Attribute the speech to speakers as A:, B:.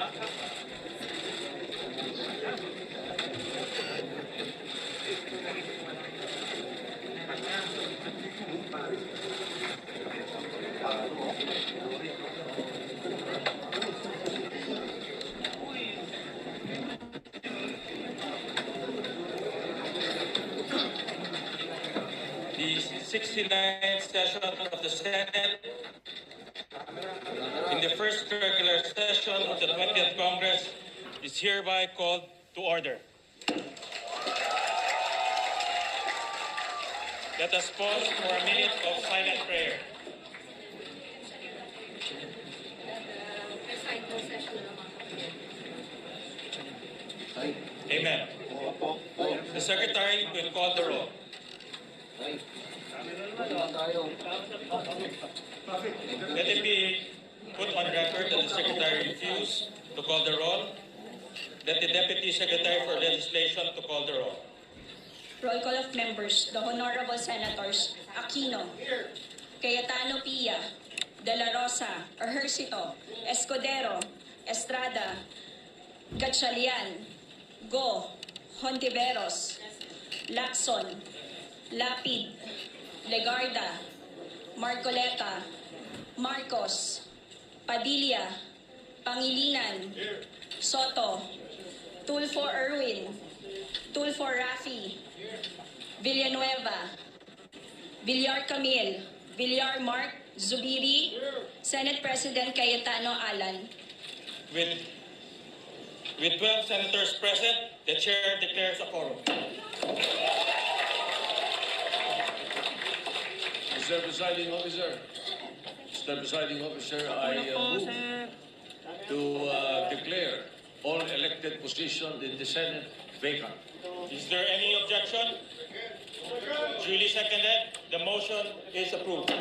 A: The 69th session of the Senate in the first regular session of the 20th Congress is hereby called to order. Let us pause for a minute of silent prayer. Amen. The Secretary will call the roll. Let it be put on record that the Secretary refused to call the roll. Let the Deputy Secretary for Legislation to call the roll.
B: Roll call of members. The Honorable Senators Aquino, Cayetano Pia, De La Rosa, Ejercito, Escudero, Estrada, Gatchalian, Go, Hontiveros, Lacson, Lapid, Legarda, Marcoleta, Marcos, Padilla, Pangilinan, Soto, Tulfo Erwin, Tulfo Rafi, Villanueva, Villar Camille, Villar Mark, Zubiri, Senate President Cayetano Alan.
A: With 12 senators present, the chair declares a quorum.
C: Mr. Presiding Officer, I move to declare all elected positions in the Senate vacant.
A: Is there any objection? Duly seconded. The motion is approved.